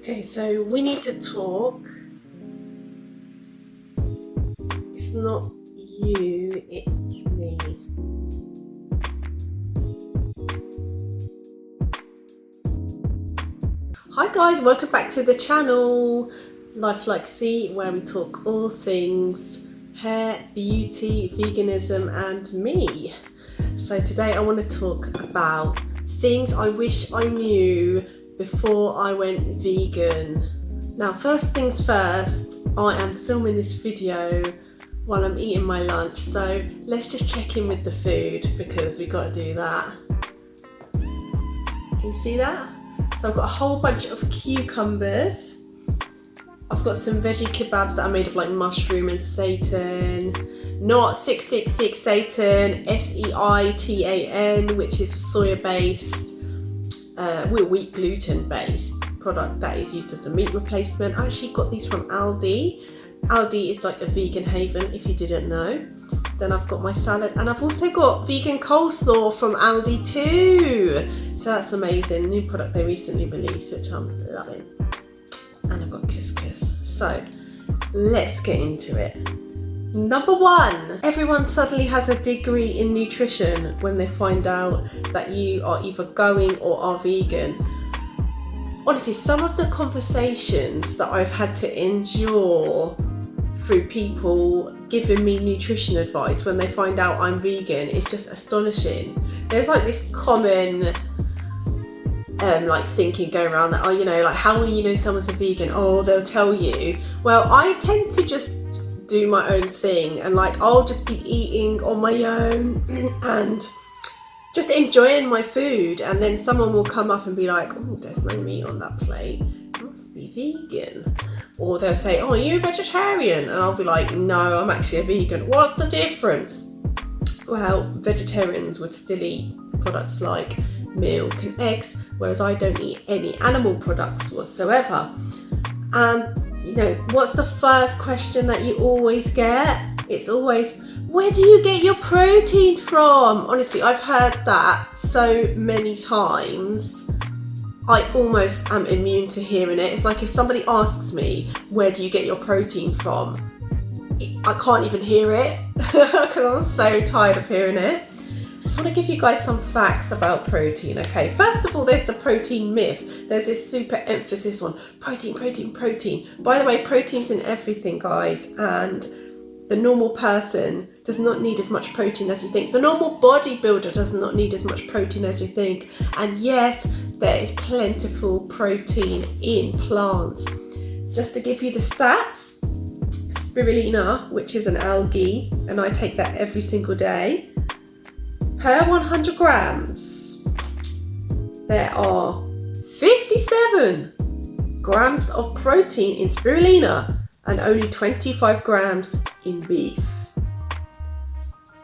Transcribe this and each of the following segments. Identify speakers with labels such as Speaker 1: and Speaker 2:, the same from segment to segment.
Speaker 1: Okay, so we need to talk. It's not you, it's me. Hi guys, welcome back to the channel, LifeLikeC, where we talk all things hair, beauty, veganism and me. So today I want to talk about things I wish I knew before I went vegan. Now, first things first, I am filming this video while I'm eating my lunch, so let's just check in with the food because we got to do that. Can you see that? So I've got a whole bunch of cucumbers. I've got some veggie kebabs that are made of like mushroom and seitan. Not 666 seitan, seitan, which is a soya-based, wheat gluten-based product that is used as a meat replacement. I actually got these from Aldi. Aldi is like a vegan haven, if you didn't know. Then I've got my salad, and I've also got vegan coleslaw from Aldi too. So that's amazing. New product they recently released, which I'm loving. And I've got couscous. So let's get into it. Number one, everyone suddenly has a degree in nutrition when they find out that you are either going or are vegan. Honestly, some of the conversations that I've had to endure through people giving me nutrition advice when they find out I'm vegan is just astonishing. There's like this common like thinking going around that, oh, you know, like how will you know someone's a vegan? Oh, they'll tell you. Well, I tend to just do my own thing, and like I'll just be eating on my own and just enjoying my food, and then someone will come up and be like, oh, there's no meat on that plate, it must be vegan. Or they'll say, oh, are you a vegetarian? And I'll be like, no, I'm actually a vegan. What's the difference? Well, vegetarians would still eat products like milk and eggs, whereas I don't eat any animal products whatsoever. And you know, what's the first question that you always get? It's always, where do you get your protein from? Honestly, I've heard that so many times. I almost am immune to hearing it. It's like if somebody asks me, where do you get your protein from? I can't even hear it because I'm so tired of hearing it. I just want to give you guys some facts about protein, okay? First of all, there's the protein myth. There's this super emphasis on protein, protein, protein. By the way, protein's in everything, guys, and the normal person does not need as much protein as you think. The normal bodybuilder does not need as much protein as you think. And yes, there is plentiful protein in plants. Just to give you the stats, spirulina, which is an algae, and I take that every single day, per 100 grams, there are 57 grams of protein in spirulina and only 25 grams in beef.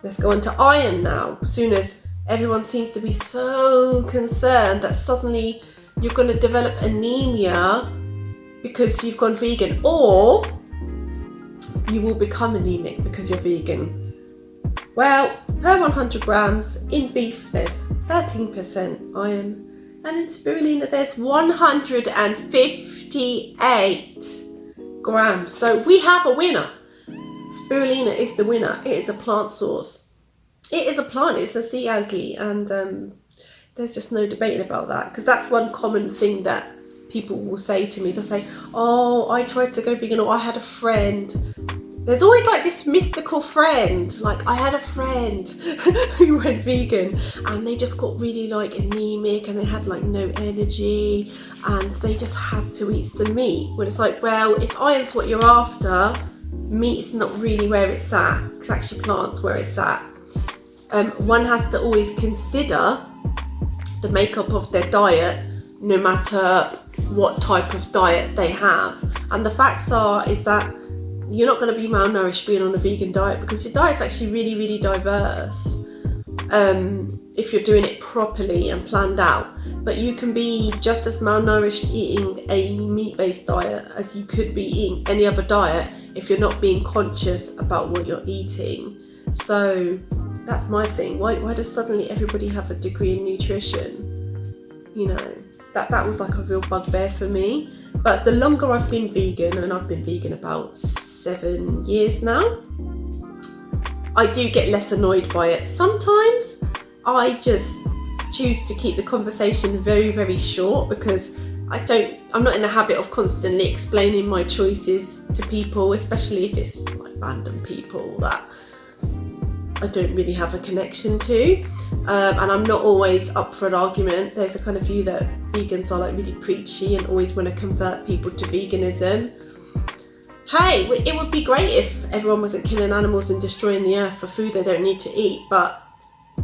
Speaker 1: Let's go on to iron now. As soon as everyone seems to be so concerned that suddenly you're going to develop anemia because you've gone vegan, or you will become anemic because you're vegan. Well, per 100 grams in beef there's 13% iron, and in spirulina there's 158 grams. So we have a winner. Spirulina is the winner. It is a plant source. It is a plant, it's a sea algae, and there's just no debating about that, because that's one common thing that people will say to me. They'll say, oh, I tried to go vegan, or I had a friend. There's always like this mystical friend. Like I had a friend who went vegan and they just got really like anemic and they had like no energy and they just had to eat some meat. When it's like, well, if iron's what you're after, meat's not really where it's at. It's actually plants where it's at. One has to always consider the makeup of their diet, no matter what type of diet they have. And the facts is that you're not going to be malnourished being on a vegan diet, because your diet's actually really, really diverse if you're doing it properly and planned out. But you can be just as malnourished eating a meat-based diet as you could be eating any other diet if you're not being conscious about what you're eating. So that's my thing. Why does suddenly everybody have a degree in nutrition? You know, that was like a real bugbear for me. But the longer I've been vegan, and I've been vegan about 7 years now, I do get less annoyed by it. Sometimes I just choose to keep the conversation very, very short, because I'm not in the habit of constantly explaining my choices to people, especially if it's like random people that I don't really have a connection to. And I'm not always up for an argument. There's a kind of view that vegans are like really preachy and always want to convert people to veganism. Hey, it would be great if everyone wasn't killing animals and destroying the earth for food they don't need to eat, but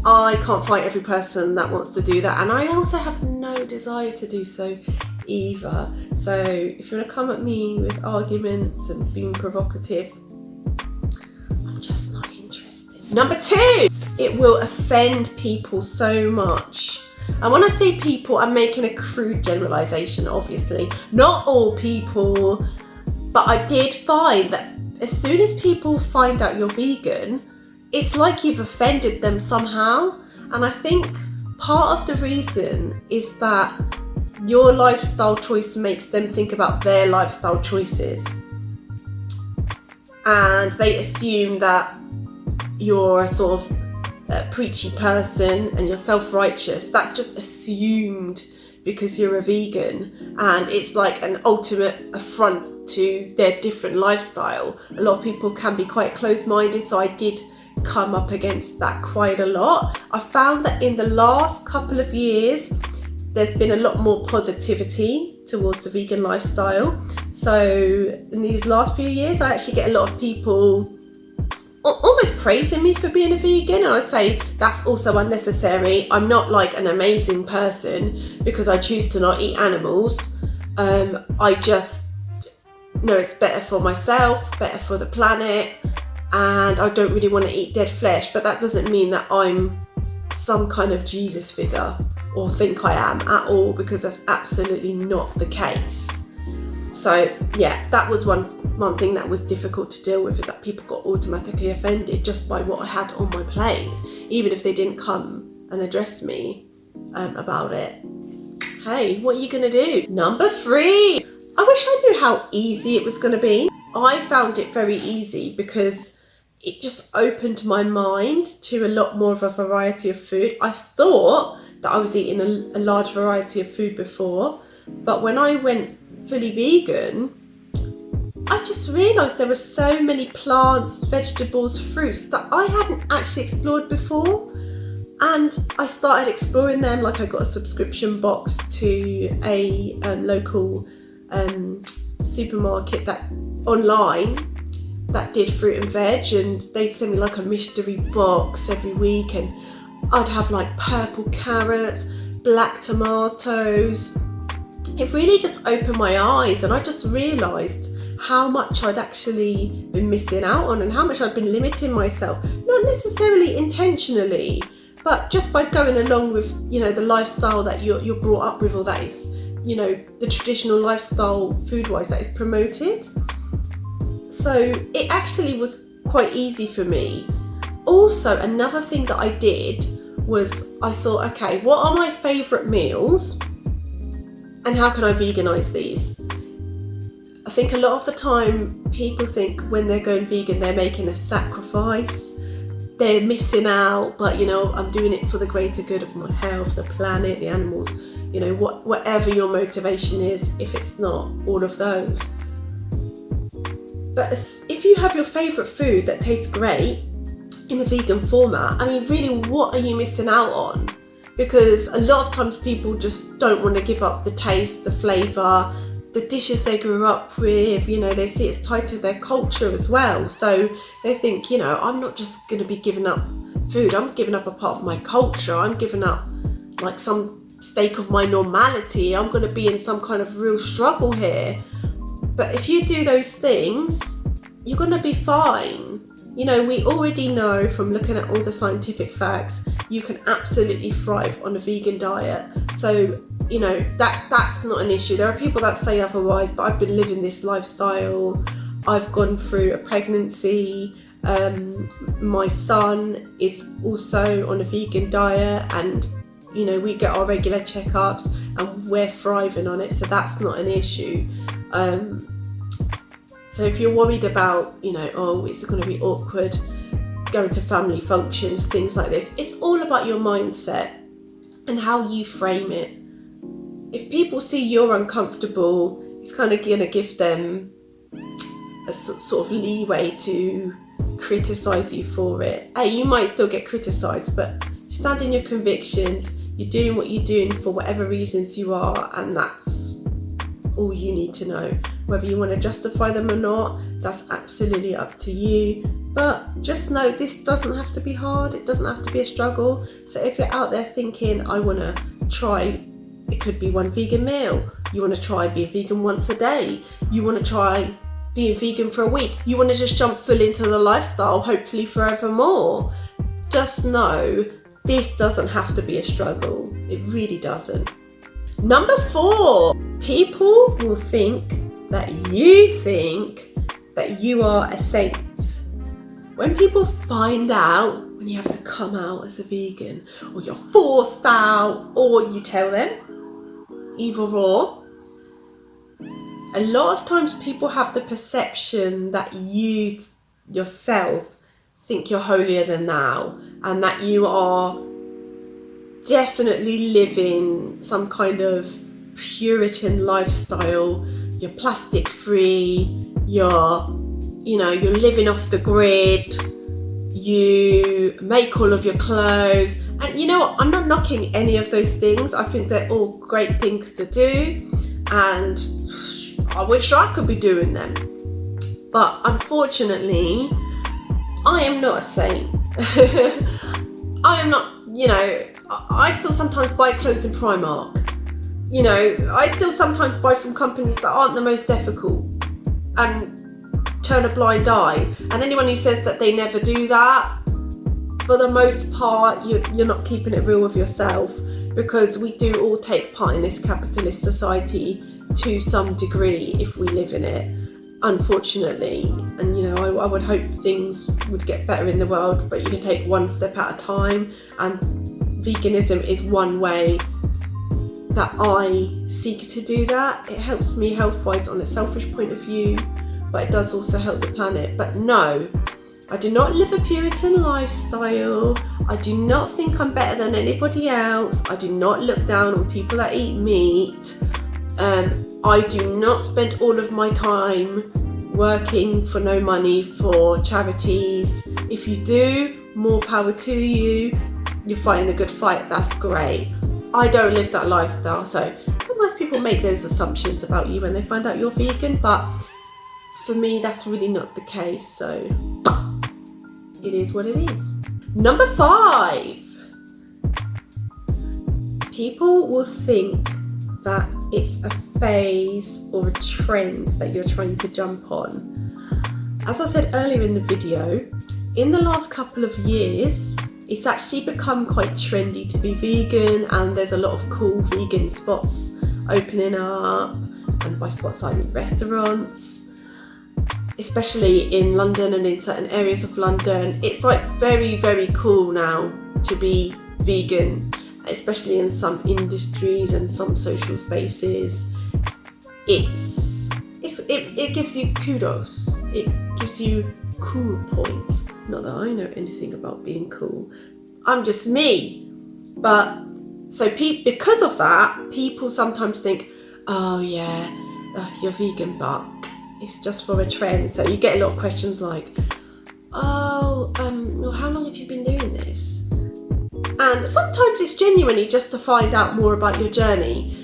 Speaker 1: I can't fight every person that wants to do that, and I also have no desire to do so either. So if you want to come at me with arguments and being provocative, I'm just not interested. Number 2, it will offend people so much. And when I say people, I'm making a crude generalization, obviously. Not all people, but I did find that as soon as people find out you're vegan, it's like you've offended them somehow. And I think part of the reason is that your lifestyle choice makes them think about their lifestyle choices. And they assume that you're a sort of preachy person and you're self-righteous. That's just assumed because you're a vegan, and it's like an ultimate affront to their different lifestyle. A lot of people can be quite close-minded, so I did come up against that quite a lot. I found that in the last couple of years there's been a lot more positivity towards a vegan lifestyle. So in these last few years I actually get a lot of people almost praising me for being a vegan, and I'd say that's also unnecessary. I'm not like an amazing person because I choose to not eat animals. I just know it's better for myself, better for the planet, and I don't really want to eat dead flesh. But that doesn't mean that I'm some kind of Jesus figure or think I am at all, because that's absolutely not the case. So yeah, that was one thing that was difficult to deal with, is that people got automatically offended just by what I had on my plate, even if they didn't come and address me about it. Hey, what are you gonna do? Number 3, I wish I knew how easy it was gonna be. I found it very easy because it just opened my mind to a lot more of a variety of food. I thought that I was eating a large variety of food before, but when I went fully vegan, I just realised there were so many plants, vegetables, fruits that I hadn't actually explored before. And I started exploring them. Like, I got a subscription box to a local supermarket that online that did fruit and veg, and they'd send me like a mystery box every week, and I'd have like purple carrots, black tomatoes. It really just opened my eyes, and I just realised how much I'd actually been missing out on and how much I'd been limiting myself, not necessarily intentionally, but just by going along with, you know, the lifestyle that you're brought up with, or that is, you know, the traditional lifestyle food-wise that is promoted. So it actually was quite easy for me. Also, another thing that I did was I thought, okay, what are my favourite meals and how can I veganise these? I think a lot of the time people think when they're going vegan they're making a sacrifice, they're missing out, but you know, I'm doing it for the greater good of my health, the planet, the animals, you know, whatever your motivation is, if it's not all of those. But if you have your favourite food that tastes great in a vegan format, I mean, really, what are you missing out on? Because a lot of times people just don't want to give up the taste, the flavour, the dishes they grew up with, you know, they see it's tied to their culture as well. So they think, you know, I'm not just going to be giving up food, I'm giving up a part of my culture, I'm giving up like some stake of my normality, I'm going to be in some kind of real struggle here. But if you do those things, you're going to be fine. You know, we already know from looking at all the scientific facts, you can absolutely thrive on a vegan diet. So, you know, that's not an issue. There are people that say otherwise, but I've been living this lifestyle. I've gone through a pregnancy. My son is also on a vegan diet, and You know, we get our regular checkups and we're thriving on it, so that's not an issue. So if you're worried about, you know, oh, it's going to be awkward going to family functions, things like this, it's all about your mindset and how you frame it. If people see you're uncomfortable, it's kind of going to give them a sort of leeway to criticize you for it. Hey, you might still get criticized, but stand in your convictions. You're doing what you're doing for whatever reasons you are, and that's all you need to know. Whether you want to justify them or not, that's absolutely up to you. But just know this doesn't have to be hard. It doesn't have to be a struggle. So if you're out there thinking, I want to try, it could be one vegan meal. You want to try being vegan once a day. You want to try being vegan for a week. You want to just jump full into the lifestyle, hopefully forevermore. Just know this doesn't have to be a struggle. It really doesn't. Number 4, people will think that you are a saint. When people find out when you have to come out as a vegan, or you're forced out, or you tell them, either or, a lot of times people have the perception that you yourself think you're holier than thou, and that you are definitely living some kind of Puritan lifestyle. You're plastic free, you're living off the grid, you make all of your clothes. And you know what, I'm not knocking any of those things. I think they're all great things to do, and I wish I could be doing them. But unfortunately, I am not a saint. I am not, I still sometimes buy clothes in Primark. I still sometimes buy from companies that aren't the most ethical and turn a blind eye. And anyone who says that they never do that, for the most part, you're not keeping it real with yourself, because we do all take part in this capitalist society to some degree if we live in it, unfortunately. And I would hope things would get better in the world, but you can take one step at a time, and veganism is one way that I seek to do that. It helps me health-wise on a selfish point of view, but it does also help the planet. But no, I do not live a Puritan lifestyle. I do not think I'm better than anybody else. I do not look down on people that eat meat. I do not spend all of my time working for no money for charities. If you do, more power to you. You're fighting a good fight, that's great. I don't live that lifestyle, so sometimes people make those assumptions about you when they find out you're vegan, but for me that's really not the case, so it is what it is. Number 5, people will think that it's a phase or a trend that you're trying to jump on. As I said earlier in the video, in the last couple of years, it's actually become quite trendy to be vegan, and there's a lot of cool vegan spots opening up, and by spots I mean restaurants, especially in London and in certain areas of London. It's like very, very cool now to be vegan, especially in some industries and some social spaces. It gives you kudos, it gives you cool points. Not that I know anything about being cool, I'm just me. But so because of that, people sometimes think, oh yeah, you're vegan, but it's just for a trend. So you get a lot of questions like, oh, well, how long have you been doing this? And sometimes it's genuinely just to find out more about your journey.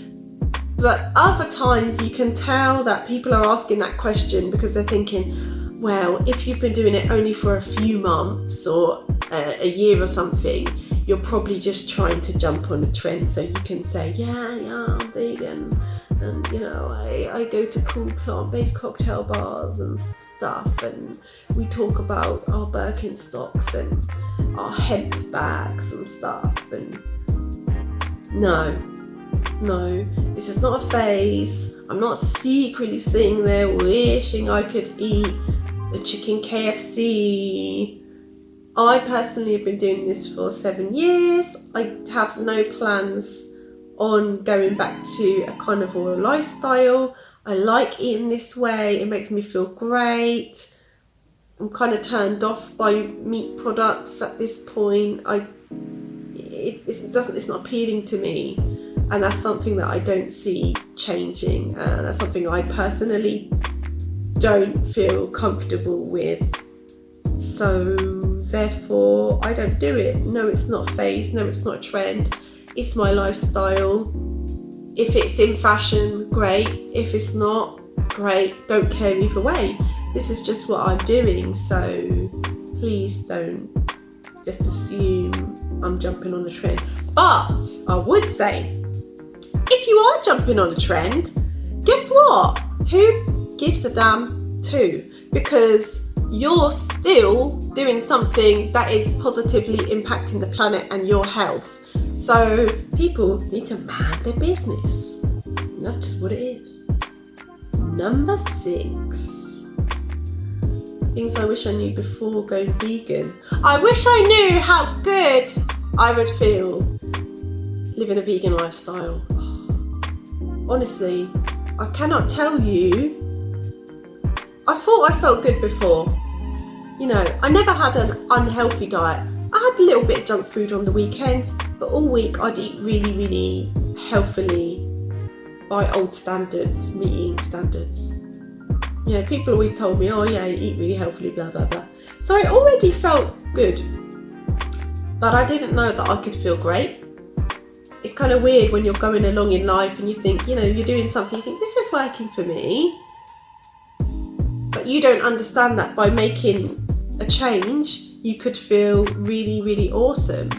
Speaker 1: But other times you can tell that people are asking that question because they're thinking, well, if you've been doing it only for a few months or a year or something, you're probably just trying to jump on a trend so you can say, yeah, I'm vegan, and I go to cool plant-based cocktail bars and stuff, and we talk about our Birkenstocks and our hemp bags and stuff. And no, this is not a phase. I'm not secretly sitting there wishing I could eat the chicken KFC I personally have been doing this for 7 years. I have no plans on going back to a carnivore lifestyle. I like eating this way. It makes me feel great. I'm kind of turned off by meat products at this point. It's not appealing to me, and that's something that I don't see changing, and that's something I personally don't feel comfortable with. So therefore I don't do it. No, it's not a phase. No, it's not a trend. It's my lifestyle. If it's in fashion, great. If it's not, great. Don't care either way. This is just what I'm doing. So please don't just assume I'm jumping on a trend. But I would say, if you are jumping on a trend, guess what? Who gives a damn too? Because you're still doing something that is positively impacting the planet and your health. So people need to mind their business. And that's just what it is. Number 6. Things I wish I knew before going vegan. I wish I knew how good I would feel living a vegan lifestyle. Honestly, I cannot tell you. I thought I felt good before. You know, I never had an unhealthy diet. I had a little bit of junk food on the weekends, but all week I'd eat really, really healthily by old standards, meat eating standards. You know, people always told me, oh yeah, you eat really healthily, blah, blah, blah. So I already felt good, but I didn't know that I could feel great. It's kind of weird when you're going along in life and you think, you know, you're doing something, you think, this is working for me. But you don't understand that by making a change, you could feel really, really awesome.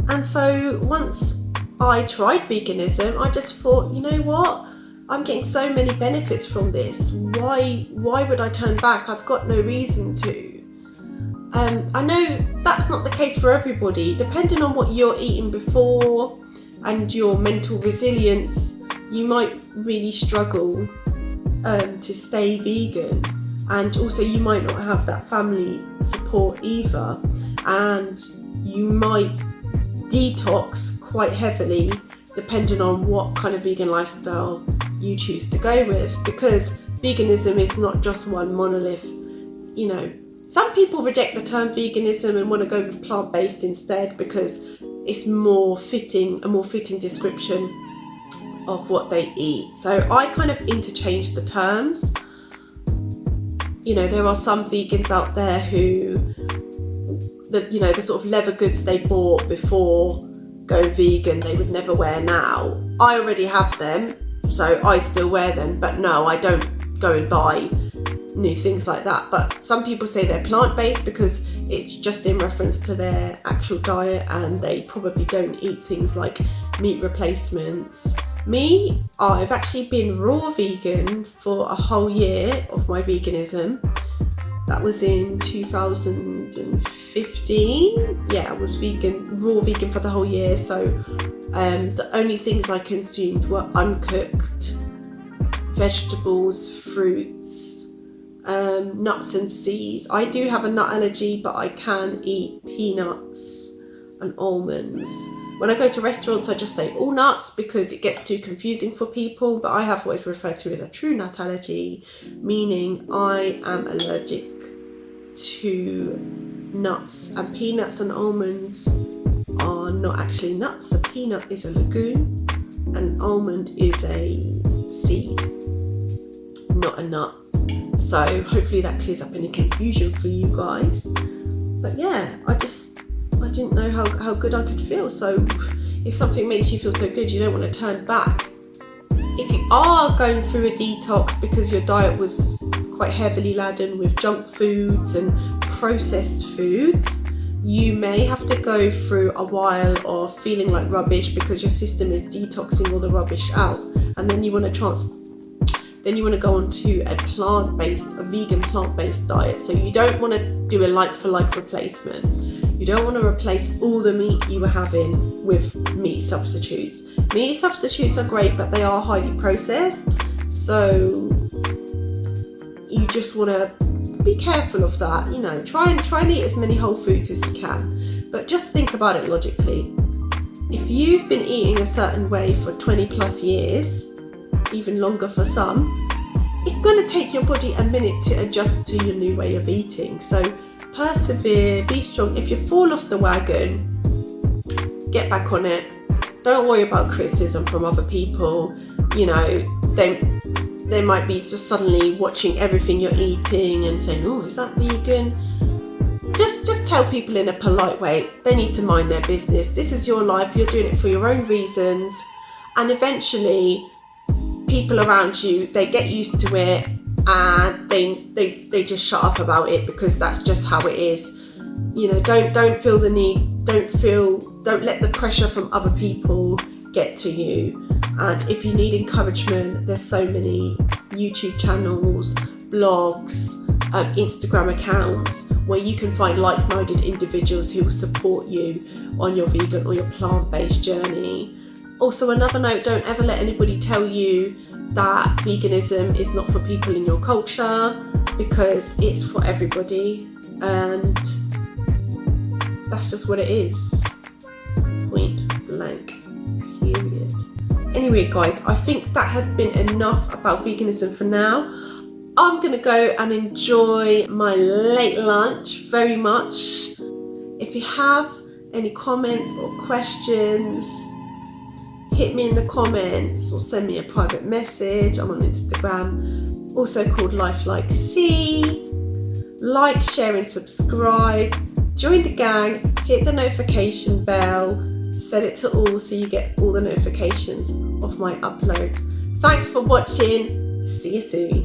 Speaker 1: And so once I tried veganism, I just thought, you know what? I'm getting so many benefits from this. Why would I turn back? I've got no reason to. I know that's not the case for everybody. Depending on what you're eating before and your mental resilience, you might really struggle to stay vegan, and also you might not have that family support either, and you might detox quite heavily depending on what kind of vegan lifestyle you choose to go with, because veganism is not just one monolith. You know, some people reject the term veganism and want to go with plant-based instead because it's a more fitting description of what they eat. So I kind of interchange the terms. You know, there are some vegans out there who, the sort of leather goods they bought before going vegan, they would never wear now. I already have them, so I still wear them, but no, I don't go and buy new things like that. But some people say they're plant-based because it's just in reference to their actual diet, and they probably don't eat things like meat replacements. Me, I've actually been raw vegan for a whole year of my veganism. That was in 2015. Yeah, I was raw vegan for the whole year. So the only things I consumed were uncooked vegetables, fruits, nuts and seeds. I do have a nut allergy, but I can eat peanuts and almonds. When I go to restaurants, I just say all nuts because it gets too confusing for people, but I have what is referred to as a true nut allergy, meaning I am allergic to nuts, and peanuts and almonds are not actually nuts. A peanut is a legume, and almond is a seed, not a nut. So hopefully that clears up any confusion for you guys. But yeah, I didn't know how good I could feel. So if something makes you feel so good, you don't want to turn back. If you are going through a detox because your diet was quite heavily laden with junk foods and processed foods, you may have to go through a while of feeling like rubbish because your system is detoxing all the rubbish out, and then you want to go on to a vegan plant-based diet. So you don't want to do a like-for-like replacement. You don't want to replace all the meat you were having with meat substitutes. Meat substitutes are great, but they are highly processed. So you just want to be careful of that. You know, try and eat as many whole foods as you can, but just think about it logically. If you've been eating a certain way for 20 plus years, even longer for some, it's going to take your body a minute to adjust to your new way of eating. So persevere, be strong. If you fall off the wagon, get back on it. Don't worry about criticism from other people. You know, they might be just suddenly watching everything you're eating and saying, oh, is that vegan? Just tell people in a polite way, they need to mind their business. This is your life, you're doing it for your own reasons, and eventually people around you, they get used to it and they just shut up about it because that's just how it is. You know, don't feel the need, don't let the pressure from other people get to you. And if you need encouragement, there's so many YouTube channels, blogs, Instagram accounts where you can find like-minded individuals who will support you on your vegan or your plant-based journey. Also, another note, don't ever let anybody tell you that veganism is not for people in your culture, because it's for everybody, and that's just what it is. Point blank, period. Anyway, guys, I think that has been enough about veganism for now. I'm gonna go and enjoy my late lunch very much. If you have any comments or questions, hit me in the comments or send me a private message. I'm on Instagram, also called LifeLikeC. Like, share and subscribe. Join the gang, hit the notification bell, set it to all so you get all the notifications of my uploads. Thanks for watching. See you soon.